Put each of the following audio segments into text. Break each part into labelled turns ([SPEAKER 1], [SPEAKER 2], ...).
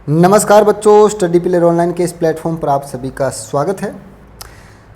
[SPEAKER 1] नमस्कार बच्चों, study player online के इस प्लेटफॉर्म पर आप सभी का स्वागत है।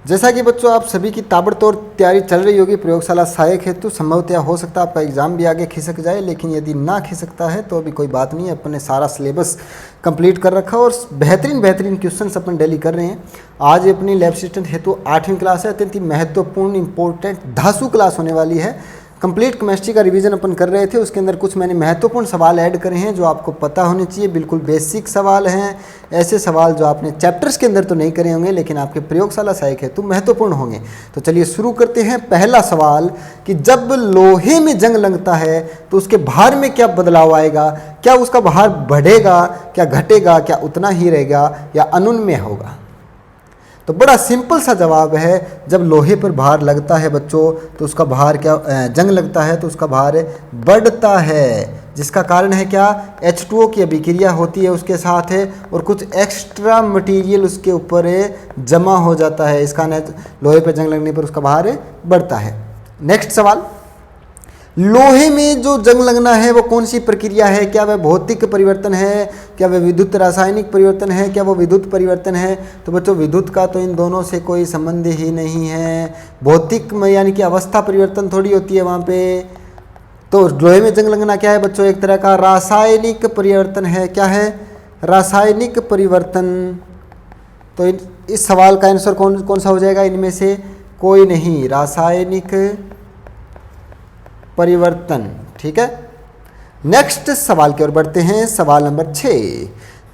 [SPEAKER 1] जैसा कि बच्चों आप सभी की ताबड़तोड़ तैयारी चल रही होगी प्रयोगशाला सहायक हेतु, संभवतः हो सकता है आपका एग्जाम भी आगे खिसक जाए, लेकिन यदि ना खिसकता है तो अभी कोई बात नहीं है। अपन ने सारा सिलेबस कंप्लीट कर रखा और बेहतरीन क्वेश्चंस अपन डेली कर रहे हैं। आज अपनी लैब असिस्टेंट हेतु 8वीं क्लास है, अत्यंत ही महत्वपूर्ण इंपॉर्टेंट धासु क्लास होने वाली है। कंप्लीट केमिस्ट्री का रिवीजन अपन कर रहे थे, उसके अंदर कुछ मैंने महत्वपूर्ण सवाल ऐड करे हैं जो आपको पता होने चाहिए। बिल्कुल बेसिक सवाल हैं, ऐसे सवाल जो आपने चैप्टर्स के अंदर तो नहीं करे होंगे लेकिन आपके प्रयोगशाला सहायक हेतु महत्वपूर्ण होंगे। तो चलिए शुरू करते हैं। पहला सवाल कि जब लोहे में जंग लगता है तो उसके भार में क्या बदलाव आएगा? क्या उसका भार बढ़ेगा, क्या घटेगा, क्या उतना ही रहेगा या अनुन्मेय होगा? तो बड़ा सिंपल सा जवाब है, जब लोहे पर भार लगता है बच्चों तो उसका भार क्या, जंग लगता है तो उसका भार बढ़ता है। जिसका कारण है क्या, H2O की अभिक्रिया होती है उसके साथ है और कुछ एक्स्ट्रा मटेरियल उसके ऊपर जमा हो जाता है। इसका लोहे पर जंग लगने पर उसका भार बढ़ता है। नेक्स्ट सवाल, लोहे में जो जंग लगना है वो कौन सी प्रक्रिया है? क्या वह भौतिक परिवर्तन है, क्या वह विद्युत रासायनिक परिवर्तन है, क्या वो विद्युत परिवर्तन है? तो बच्चों विद्युत का तो इन दोनों से कोई संबंध ही नहीं है। भौतिक में यानी कि अवस्था परिवर्तन थोड़ी होती है वहाँ पे। तो लोहे में जंग लगना क्या है बच्चों? एक तरह का रासायनिक परिवर्तन है। क्या है? रासायनिक परिवर्तन। तो इस सवाल का आंसर कौन सा हो जाएगा? इनमें से कोई नहीं, रासायनिक परिवर्तन। ठीक है, नेक्स्ट सवाल की ओर बढ़ते हैं। सवाल नंबर 6,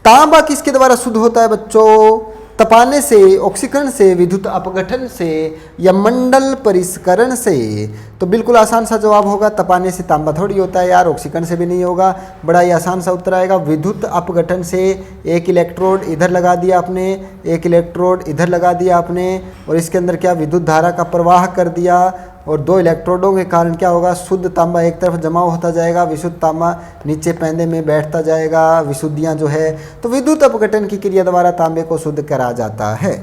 [SPEAKER 1] तांबा किसके द्वारा शुद्ध होता है बच्चों? तपाने से, ऑक्सीकरण से, विद्युत अपघटन से या मंडल परिष्करण से? तो बिल्कुल आसान सा जवाब होगा, तपाने से तांबा थोड़ी होता है यार, ऑक्सीकरण से भी नहीं होगा। बड़ा ही आसान सा उत्तर आएगा, विद्युत अपघटन से। एक इलेक्ट्रोड इधर लगा दिया आपने, एक इलेक्ट्रोड इधर लगा दिया आपने और इसके अंदर क्या, विद्युत धारा का प्रवाह कर दिया और दो इलेक्ट्रोडों के कारण क्या होगा, शुद्ध तांबा एक तरफ जमा होता जाएगा, विशुद्ध तांबा नीचे पैंदे में बैठता जाएगा, विशुद्धियाँ जो है। तो विद्युत अपघटन की क्रिया द्वारा तांबे को शुद्ध करा जाता है।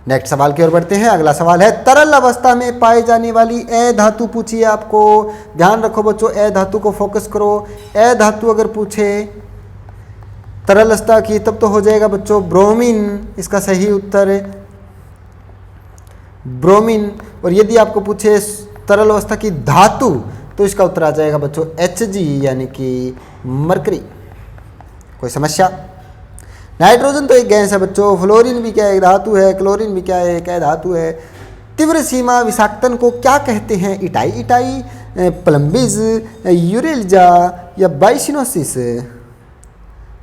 [SPEAKER 1] नेक्स्ट सवाल की ओर बढ़ते हैं। अगला सवाल है, तरल अवस्था में पाई जाने वाली ए धातु पूछिए आपको। ध्यान रखो बच्चों, ए धातु को फोकस करो। ए धातु अगर पूछे तरल अवस्था की तब तो हो जाएगा बच्चों ब्रोमीन, इसका सही उत्तर है ब्रोमीन। और यदि आपको पूछे तरल अवस्था की धातु तो इसका उत्तर आ जाएगा बच्चों Hg यानी कि मरकरी। कोई समस्या? नाइट्रोजन तो एक गैस है बच्चों, फ्लोरीन भी क्या एक धातु है, क्लोरीन भी क्या है, एक धातु है। तीव्र सीमा विषाक्तन को क्या कहते हैं? इटाई, प्लम्बिज, यूरेलिजा या बाइसिनोसिस?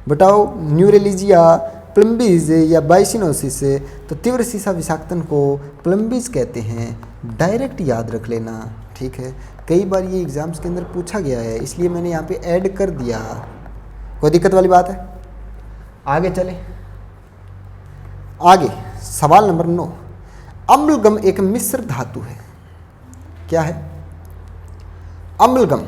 [SPEAKER 1] बताओ, न्यूरेलिजिया, प्लम्बिज या बाइसिनोसिस? तो तीव्र सीसा विषाक्तन को प्लम्बिज कहते हैं। डायरेक्ट याद रख लेना, ठीक है। कई बार ये एग्जाम्स के अंदर पूछा गया है, इसलिए मैंने यहाँ पे ऐड कर दिया। कोई दिक्कत वाली बात है? आगे चले। आगे सवाल नंबर 9, अम्लगम एक मिश्र धातु है। क्या है? अम्लगम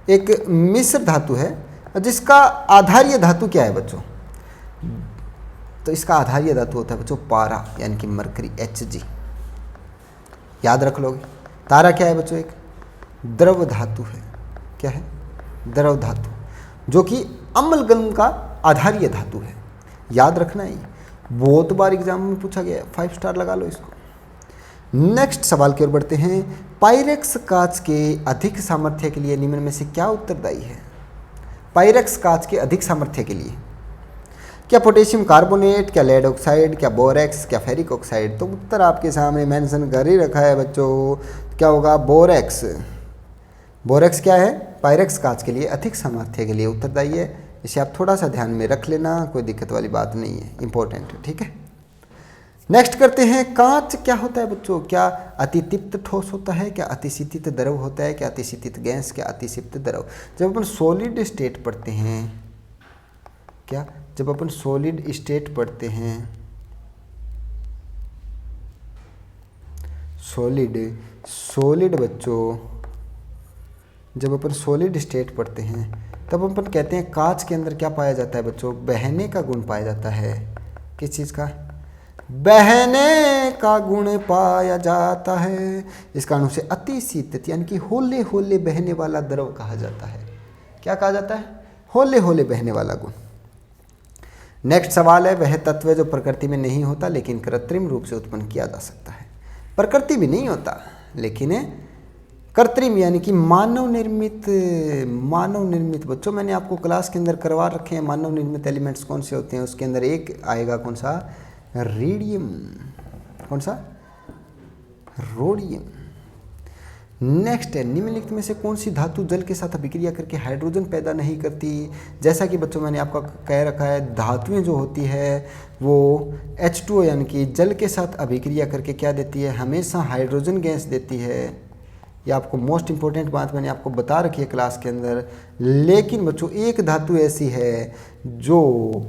[SPEAKER 1] एक मिश्र धातु है जिसका आधारीय धातु क्या है बच्चों? तो इसका आधारीय धातु होता है बच्चों पारा यानी कि मरकरी, Hg। याद रख लोगे। तारा क्या है बच्चों? एक द्रव धातु है। क्या है? द्रव धातु, जो कि अम्लगम का आधारीय धातु है। याद रखना ही, बहुत बार एग्जाम में पूछा गया है, 5 स्टार लगा लो इसको। नेक्स्ट सवाल की ओर बढ़ते हैं। पायरेक्स कांच के अधिक सामर्थ्य के लिए निम्न में से क्या उत्तरदायी है? पायरेक्स कांच के अधिक सामर्थ्य के लिए क्या पोटेशियम कार्बोनेट, क्या लेड ऑक्साइड, क्या बोरेक्स, क्या फेरिक ऑक्साइड? तो उत्तर आपके सामने मेंशन कर ही रखा है बच्चों। क्या होगा? बोरेक्स। बोरेक्स क्या है? पायरेक्स कांच के लिए अधिक सामर्थ्य के लिए उत्तरदायी है। इसे आप थोड़ा सा ध्यान में रख लेना, कोई दिक्कत वाली बात नहीं है, इंपॉर्टेंट है, ठीक है। नेक्स्ट करते हैं, कांच क्या होता है बच्चों? क्या अतितिप्त ठोस होता है, क्या अतिशीतित द्रव होता है, क्या अतिशीतित गैस, क्या अतिसिप्त द्रव? जब अपन सॉलिड स्टेट पढ़ते हैं, क्या जब अपन सॉलिड स्टेट पढ़ते हैं, सॉलिड बच्चों, जब अपन सॉलिड स्टेट पढ़ते हैं तब अपन कहते हैं कांच के अंदर क्या पाया जाता है बच्चों? बहने का गुण पाया जाता है। किस चीज़ का? बहने का गुण पाया जाता है। इस कारण से अति शीतत यानी कि होले होले बहने वाला द्रव कहा जाता है। क्या कहा जाता है? होले होले बहने वाला गुण। नेक्स्ट सवाल है, वह तत्व है जो प्रकृति में नहीं होता लेकिन कृत्रिम रूप से उत्पन्न किया जा सकता है। प्रकृति में नहीं होता लेकिन कृत्रिम यानी कि मानव निर्मित बच्चों मैंने आपको क्लास के अंदर करवा रखे हैं। मानव निर्मित एलिमेंट्स कौन से होते हैं, उसके अंदर एक आएगा कौन सा, रेडियम। कौन सा, रोडियम। नेक्स्ट है, निम्नलिखित में से कौन सी धातु जल के साथ अभिक्रिया करके हाइड्रोजन पैदा नहीं करती। जैसा कि बच्चों मैंने आपको कह रखा है, धातुएं जो होती है वो H2O यानी कि जल के साथ अभिक्रिया करके क्या देती है, हमेशा हाइड्रोजन गैस देती है। ये आपको मोस्ट इंपॉर्टेंट बात मैंने आपको बता रखी है क्लास के अंदर। लेकिन बच्चों एक धातु ऐसी है जो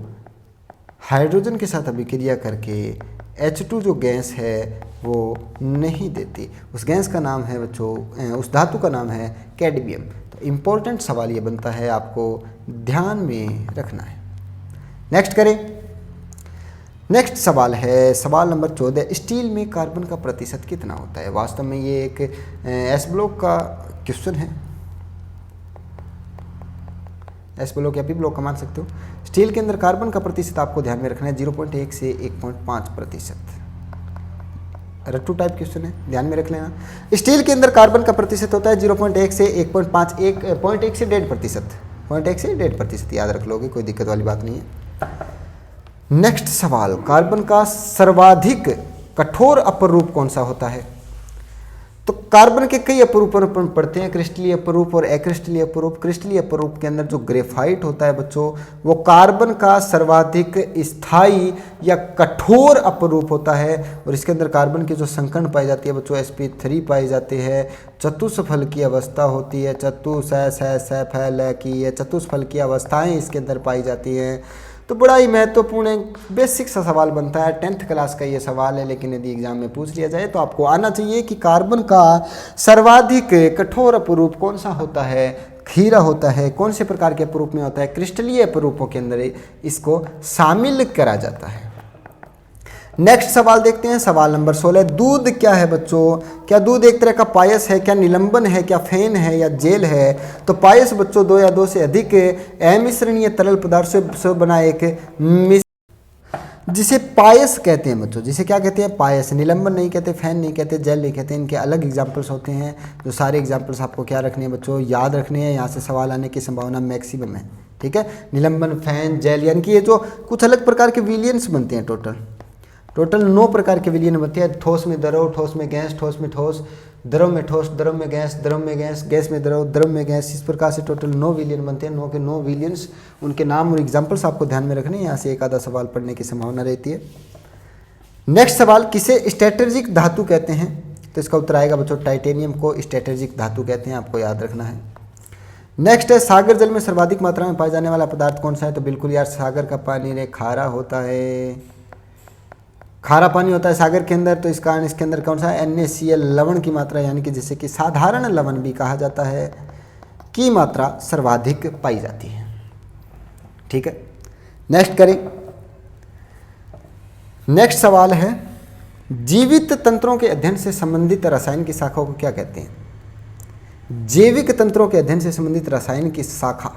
[SPEAKER 1] हाइड्रोजन के साथ अभिक्रिया करके H2 जो गैस है वो नहीं देती। उस गैस का नाम है बच्चों, उस धातु का नाम है कैडमियम। तो इम्पोर्टेंट सवाल ये बनता है, आपको ध्यान में रखना है। नेक्स्ट करें। नेक्स्ट सवाल है सवाल नंबर 14, स्टील में कार्बन का प्रतिशत कितना होता है। वास्तव में ये एक एस ब्लॉक का क्वेश्चन है, एस ब्लॉक या पी ब्लॉक का मान सकते हो। स्टील के अंदर कार्बन का प्रतिशत आपको ध्यान में रखना है 0.1 से 1.5%। रट्टू टाइप क्वेश्चन है, ध्यान में रख लेना। स्टील के अंदर कार्बन का प्रतिशत होता है 0.1 से 1.5, 1.1 से 1.5%, 0.1 से 1.5% याद रख लोगे, कोई दिक्कत वाली बात नहीं है। नेक्स्ट सवाल, कार्बन का सर्वाधिक कठोर अपरूप कौन सा होता है। तो कार्बन के कई अपरूप पड़ते हैं, क्रिस्टलीय अपरूप और अक्रिस्टलीय अपरूप। क्रिस्टलीय अपरूप के अंदर जो ग्रेफाइट होता है बच्चों, वो कार्बन का सर्वाधिक स्थायी या कठोर अपरूप होता है। और इसके अंदर कार्बन की जो संकर्ण पाई जाती है बच्चों, sp3 पाई जाती है। चतुष्फल की अवस्था होती है, चतुष्फल की अवस्थाएं इसके अंदर पाई जाती हैं। तो बड़ा ही महत्वपूर्ण बेसिक सा सवाल बनता है, 10th क्लास का ये सवाल है। लेकिन यदि एग्जाम में पूछ लिया जाए तो आपको आना चाहिए कि कार्बन का सर्वाधिक कठोर अपरूप कौन सा होता है। खीरा होता है, कौन से प्रकार के अपरूप में होता है, क्रिस्टलीय अपरूपों के अंदर इसको शामिल करा जाता है। नेक्स्ट सवाल देखते हैं, सवाल नंबर 16, दूध क्या है बच्चों। क्या दूध एक तरह का पायस है, क्या निलंबन है, क्या फेन है या जेल है। तो पायस बच्चों 2 या 2 से अधिक अमिश्रणीय तरल पदार्थ से बना एक जिसे पायस कहते हैं बच्चों, जिसे क्या कहते हैं, पायस। निलंबन नहीं कहते, फैन नहीं कहते, जेल नहीं कहते, इनके अलग एग्जाम्पल्स होते हैं। जो सारे एग्जाम्पल्स आपको क्या रखने हैं बच्चों, याद रखने हैं। यहाँ से सवाल आने की संभावना मैक्सिमम है, ठीक है। निलंबन, फैन, जेल यानी कि ये जो कुछ अलग प्रकार के विलियंस बनते हैं। टोटल 9 प्रकार के विलियन बनते हैं। ठोस में द्रव, ठोस में गैस, ठोस में ठोस, द्रव में ठोस, द्रव में गैस, द्रव में गैस, गैस में द्रव, द्रव में गैस। इस प्रकार से टोटल 9 विलियन बनते हैं। 9 के 9 विलियंस, उनके नाम और एग्जाम्पल्स आपको ध्यान में रखने हैं। यहाँ से एक आधा सवाल पढ़ने की संभावना रहती है। नेक्स्ट सवाल, किसे स्ट्रैटेजिक धातु कहते हैं। तो इसका उत्तर आएगा बच्चों, टाइटेनियम को स्ट्रैटेजिक धातु कहते हैं, आपको याद रखना है। नेक्स्ट है, सागर जल में सर्वाधिक मात्रा में पाया जाने वाला पदार्थ कौन सा है। तो बिल्कुल यार, सागर का पानी खारा होता है, खारा पानी होता है सागर के अंदर। तो इस कारण इसके अंदर कौन सा है, NaCl लवण की मात्रा, यानी कि जिसे कि साधारण लवण भी कहा जाता है, की मात्रा सर्वाधिक पाई जाती है, ठीक है। नेक्स्ट करें। नेक्स्ट सवाल है, जीवित तंत्रों के अध्ययन से संबंधित रसायन की शाखाओं को क्या कहते हैं। जैविक तंत्रों के अध्ययन से संबंधित रसायन की शाखा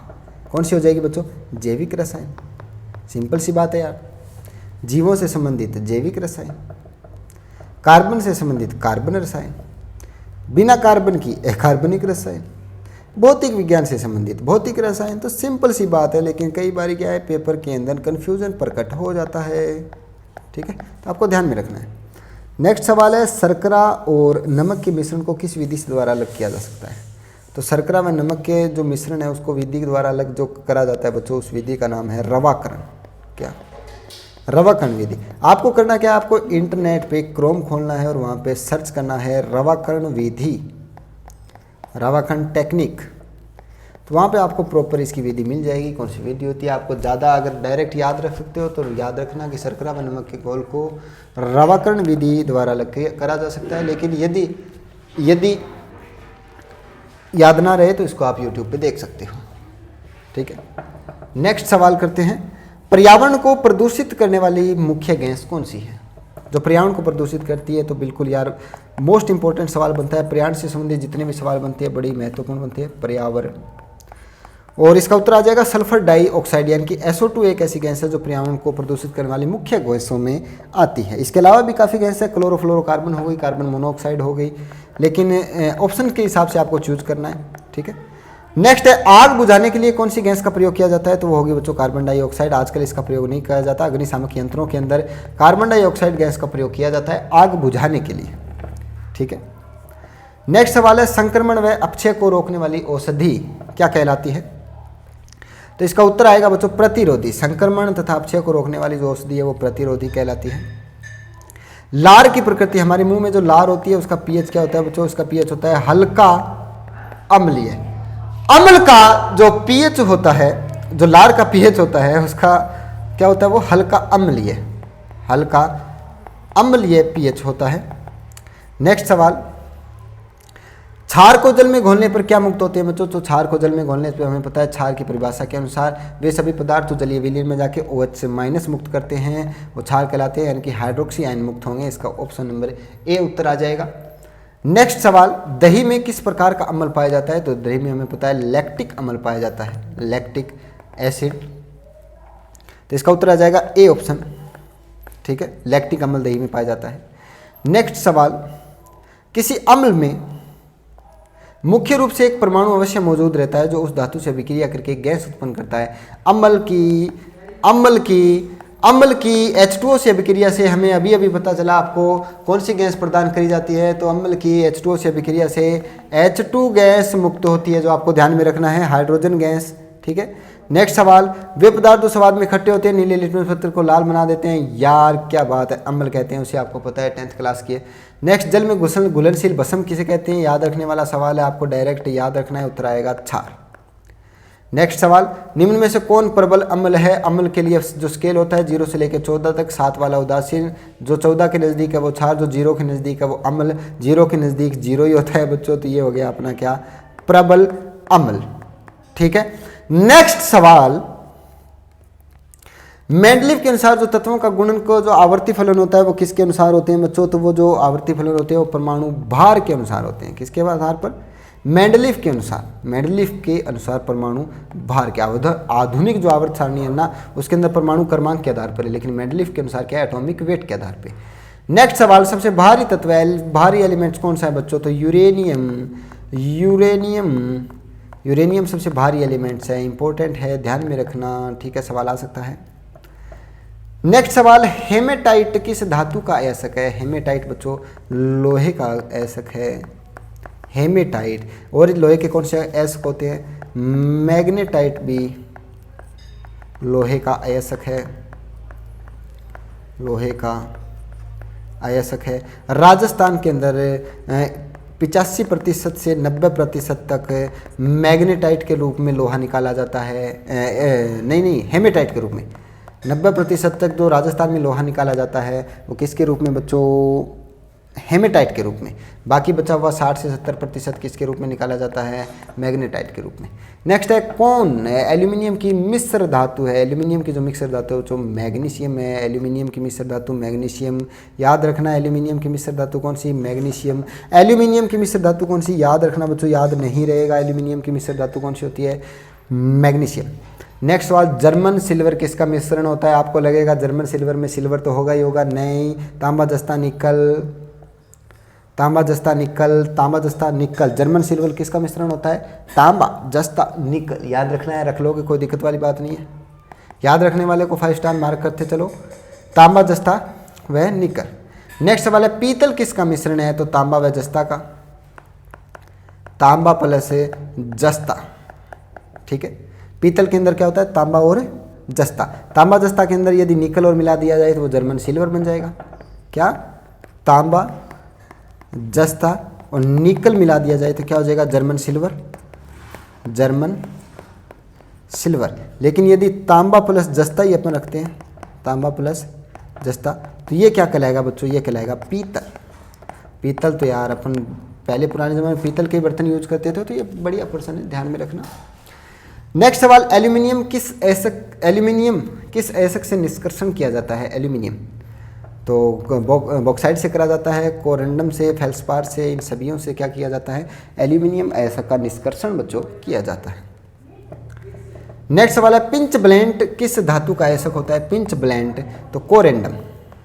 [SPEAKER 1] कौन सी हो जाएगी बच्चों, जैविक रसायन। सिंपल सी बात है यार। जीवों से संबंधित जैविक रसायन, कार्बन से संबंधित कार्बन रसायन, बिना कार्बन की अकार्बनिक रसायन, भौतिक विज्ञान से संबंधित भौतिक रसायन। तो सिंपल सी बात है, लेकिन कई बार क्या है, पेपर के अंदर कन्फ्यूजन प्रकट हो जाता है, ठीक है। तो आपको ध्यान में रखना है। नेक्स्ट सवाल है, शर्करा और नमक के मिश्रण को किस विधि से द्वारा अलग किया जा सकता है। तो शर्करा व नमक के जो मिश्रण है उसको विधि के द्वारा अलग जो करा जाता है बच्चों, उस विधि का नाम है रवाकरण। क्या, रवाकरण विधि। आपको करना क्या है, आपको इंटरनेट पे क्रोम खोलना है और वहाँ पे सर्च करना है रवाकरण विधि, रवाकरण टेक्निक। तो वहाँ पे आपको प्रॉपर इसकी विधि मिल जाएगी, कौन सी विधि होती है। आपको ज़्यादा अगर डायरेक्ट याद रख सकते हो तो याद रखना कि शर्करा व नमक के घोल को रवाकरण विधि द्वारा अलग करा जा सकता है। लेकिन यदि याद ना रहे तो इसको आप YouTube पे देख सकते हो, ठीक है। नेक्स्ट सवाल करते हैं, पर्यावरण को प्रदूषित करने वाली मुख्य गैस कौन सी है। जो पर्यावरण को प्रदूषित करती है, तो बिल्कुल यार मोस्ट इंपॉर्टेंट सवाल बनता है। पर्यावरण से संबंधित जितने भी सवाल बनते हैं बड़ी महत्वपूर्ण बनते हैं। पर्यावरण और इसका उत्तर आ जाएगा सल्फर डाइऑक्साइड, यानी कि SO2 एक ऐसी गैस है जो पर्यावरण को प्रदूषित करने वाली मुख्य गैसों में आती है। इसके अलावा भी काफ़ी गैस है, क्लोरोफ्लोरोकार्बन हो गई, कार्बन मोनोऑक्साइड हो गई, लेकिन ऑप्शन के हिसाब से आपको चूज करना है, ठीक है। नेक्स्ट है आग बुझाने के लिए कौन सी गैस का प्रयोग किया जाता है, तो वो होगी बच्चों कार्बन डाइऑक्साइड। आजकल इसका प्रयोग नहीं किया जाता, अग्निशामक यंत्रों के अंदर कार्बन डाइऑक्साइड गैस का प्रयोग किया जाता है आग बुझाने के लिए, ठीक है। नेक्स्ट सवाल है संक्रमण व अपक्षय को रोकने वाली औषधि क्या कहलाती है, तो इसका उत्तर आएगा बच्चों प्रतिरोधी। संक्रमण तथा अपक्षय को रोकने वाली जो औषधि है वो प्रतिरोधी कहलाती है। लार की प्रकृति, हमारे मुंह में जो लार होती है उसका पीएच क्या होता है बच्चों, उसका पीएच होता है हल्का अम्लीय। अम्ल का जो पीएच होता है, जो लार का पीएच होता है उसका क्या होता है, वो हल्का अम्लीय, हल्का अम्लीय पीएच होता है। नेक्स्ट सवाल, क्षार को जल में घोलने पर क्या मुक्त होते हैं बच्चों, तो क्षार को जल में घोलने पर हमें पता है क्षार की परिभाषा के अनुसार वे सभी पदार्थ जो जलीय विलीन में जाके OH से माइनस मुक्त करते हैं वो क्षार कहलाते हैं, यानी कि हाइड्रोक्सी आयन मुक्त होंगे। इसका ऑप्शन नंबर ए उत्तर आ जाएगा। नेक्स्ट सवाल, दही में किस प्रकार का अम्ल पाया जाता है, तो दही में हमें पता है लैक्टिक अम्ल पाया जाता है, लैक्टिक एसिड, तो इसका उत्तर आ जाएगा ए ऑप्शन, ठीक है। लैक्टिक अम्ल दही में पाया जाता है। नेक्स्ट सवाल, किसी अम्ल में मुख्य रूप से एक परमाणु अवश्य मौजूद रहता है जो उस धातु से अभिक्रिया करके गैस उत्पन्न करता है। अम्ल की H2O से अभिक्रिया से हमें अभी अभी पता चला आपको कौन सी गैस प्रदान करी जाती है, तो अम्ल की H2O से अभिक्रिया से H2 गैस मुक्त होती है, जो आपको ध्यान में रखना है, हाइड्रोजन गैस, ठीक है। नेक्स्ट सवाल, वे पदार्थ जो स्वाद में खट्टे होते हैं नीले लिटमस पत्र को लाल बना देते हैं, यार क्या बात है, अम्ल कहते हैं उसे, आपको पता है 10th क्लास की है। नेक्स्ट, जल में घुलनशील भस्म किसे कहते हैं, याद रखने वाला सवाल है, आपको डायरेक्ट याद रखना है, उत्तर आएगा क्षार। नेक्स्ट सवाल, निम्न में से कौन प्रबल अम्ल है, अम्ल के लिए जो स्केल होता है 0 से लेकर 14 तक, 7 वाला उदासीन, जो 14 के नज़दीक है वो क्षार, जो 0 के नज़दीक है वो अम्ल, 0 के नज़दीक 0 ही होता है बच्चों, तो ये हो गया अपना क्या, प्रबल अम्ल, ठीक है। नेक्स्ट सवाल, मेंडलीव के अनुसार जो तत्वों का गुणन को जो आवर्ती फलन होता है वो किसके अनुसार होते हैं बच्चों, तो वो जो आवर्ती फलन होते हैं वो परमाणु भार के अनुसार होते हैं। किसके आधार पर, मेंडलीव के अनुसार, मेंडलीव के अनुसार परमाणु भार के, आधुनिक जो आवर्त सारणी है ना उसके अंदर परमाणु क्रमांक के आधार पर है, लेकिन मेंडलीव के अनुसार क्या है, एटॉमिक वेट के आधार पर। नेक्स्ट सवाल, सबसे भारी तत्व है, भारी एलिमेंट्स कौन सा है बच्चों, तो यूरेनियम सबसे भारी एलिमेंट्स है, इंपॉर्टेंट है, ध्यान में रखना, ठीक है, सवाल आ सकता है। नेक्स्ट सवाल, हेमेटाइट किस धातु का अयस्क है, हेमेटाइट बच्चों लोहे का अयस्क है, हेमेटाइट। और लोहे के कौन से अयस्क होते हैं, मैग्नेटाइट भी लोहे का अयस्क है, लोहे का अयस्क है। राजस्थान के अंदर 85% से 90% तक मैग्नेटाइट के रूप में लोहा निकाला जाता है, नहीं हेमेटाइट के रूप में 90% तक जो राजस्थान में लोहा निकाला जाता है वो किसके रूप में बच्चों, हेमेटाइट के रूप में। बाकी बचा हुआ 60 से 70% किसके रूप में निकाला जाता है, मैग्नेटाइट के रूप में। नेक्स्ट है, कौन एल्यूमिनियम की मिश्र धातु है, एल्यूमिनियम की जो मिश्र धातु है जो मैग्नीशियम है, एल्यूमिनियम की मिश्र धातु मैग्नीशियम, याद रखना एल्यूमिनियम की मिश्र धातु कौन सी, मैग्नीशियम। एल्यूमिनियम की मिश्र धातु कौन सी, याद रखना बच्चों, याद नहीं रहेगा, एल्यूमिनियम की मिश्र धातु कौन सी होती है, मैग्नीशियम। नेक्स्ट सवाल, जर्मन सिल्वर किसका मिश्रण होता है, आपको लगेगा जर्मन सिल्वर में सिल्वर तो होगा ही होगा, नहीं, तांबा जस्ता निकल, तांबा जस्ता निकल, तांबा जस्ता निकल, जर्मन सिल्वर किसका मिश्रण होता है, तांबा जस्ता निकल, याद रखना है, रख लोगे, कोई दिक्कत वाली बात नहीं है, याद रखने वाले को 5 स्टार मार्क करते चलो, तांबा जस्ता व निकल। नेक्स्ट सवाल है, पीतल किसका मिश्रण है, तो तांबा व जस्ता का, तांबा प्लस जस्ता, ठीक है। पीतल के अंदर क्या होता है, तांबा और जस्ता, तांबा जस्ता के अंदर यदि निकल और मिला दिया जाए तो वो जर्मन सिल्वर बन जाएगा, क्या, तांबा जस्ता और निकल मिला दिया जाए तो क्या हो जाएगा, जर्मन सिल्वर, जर्मन सिल्वर। लेकिन यदि तांबा प्लस जस्ता ही अपन रखते हैं, तांबा प्लस जस्ता, तो ये क्या कहलाएगा बच्चों, ये कहलाएगा पीतल। पीतल तो यार अपन पहले पुराने ज़माने में पीतल के बर्तन यूज करते थे, तो ये बढ़िया प्रश्न है, ध्यान में रखना। नेक्स्ट सवाल, एल्यूमिनियम किस अयस्क से निष्कर्षण किया जाता है, एल्यूमिनियम तो बॉक्साइड से करा जाता है, कोरंडम से, फेल्सपार से, इन सभियों से क्या किया जाता है, एल्यूमिनियम अयस्क का निष्कर्षण बच्चों किया जाता है। नेक्स्ट सवाल है पिंच ब्लेंट किस धातु का आयस्क होता है? पिंच ब्लेंट तो कोरेंडम,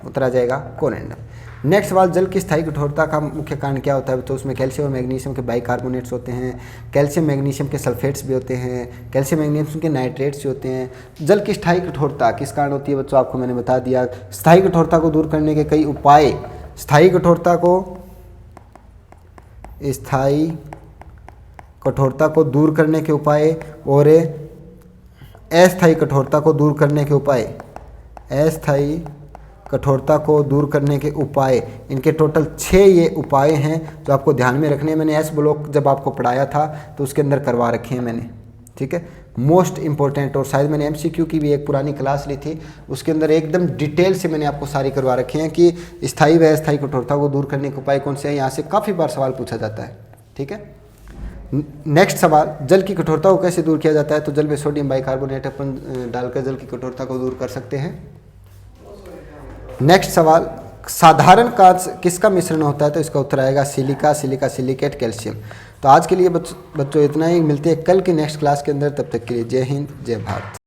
[SPEAKER 1] उत्तर आ जाएगा कोरेंडम। नेक्स्ट सवाल जल की स्थायी कठोरता का मुख्य कारण क्या होता है? तो उसमें कैल्शियम और मैग्नीशियम के बाइकार्बोनेट्स होते हैं, कैल्शियम मैग्नीशियम के सल्फेट्स भी होते हैं, कैल्शियम मैग्नीशियम के नाइट्रेट्स भी होते हैं। जल की स्थायी कठोरता किस कारण होती है बच्चों? आपको मैंने बता दिया। स्थायी कठोरता को दूर करने के कई उपाय, स्थायी कठोरता को दूर करने के उपाय और अस्थायी कठोरता को दूर करने के उपाय, अस्थायी कठोरता को दूर करने के उपाय, इनके टोटल 6 ये उपाय हैं जो आपको ध्यान में रखने हैं। मैंने एस ब्लॉक जब आपको पढ़ाया था तो उसके अंदर करवा रखे हैं मैंने, ठीक है, मोस्ट इंपॉर्टेंट। और शायद मैंने एमसीक्यू की भी एक पुरानी क्लास ली थी, उसके अंदर एकदम डिटेल से मैंने आपको सारी करवा रखे हैं कि स्थायी व अस्थायी कठोरता को दूर करने के उपाय कौन से हैं। यहाँ से काफ़ी बार सवाल पूछा जाता है, ठीक है। नेक्स्ट सवाल जल की कठोरता को कैसे दूर किया जाता है? तो जल में सोडियम बाइकार्बोनेट अपन डालकर जल की कठोरता को दूर कर सकते हैं। नेक्स्ट सवाल साधारण कांच किसका मिश्रण होता है? तो इसका उत्तर आएगा सिलिका, सिलिकेट, कैल्शियम। तो आज के लिए बच्चों इतना ही, मिलते हैं कल की नेक्स्ट क्लास के अंदर। तब तक के लिए जय हिंद, जय भारत।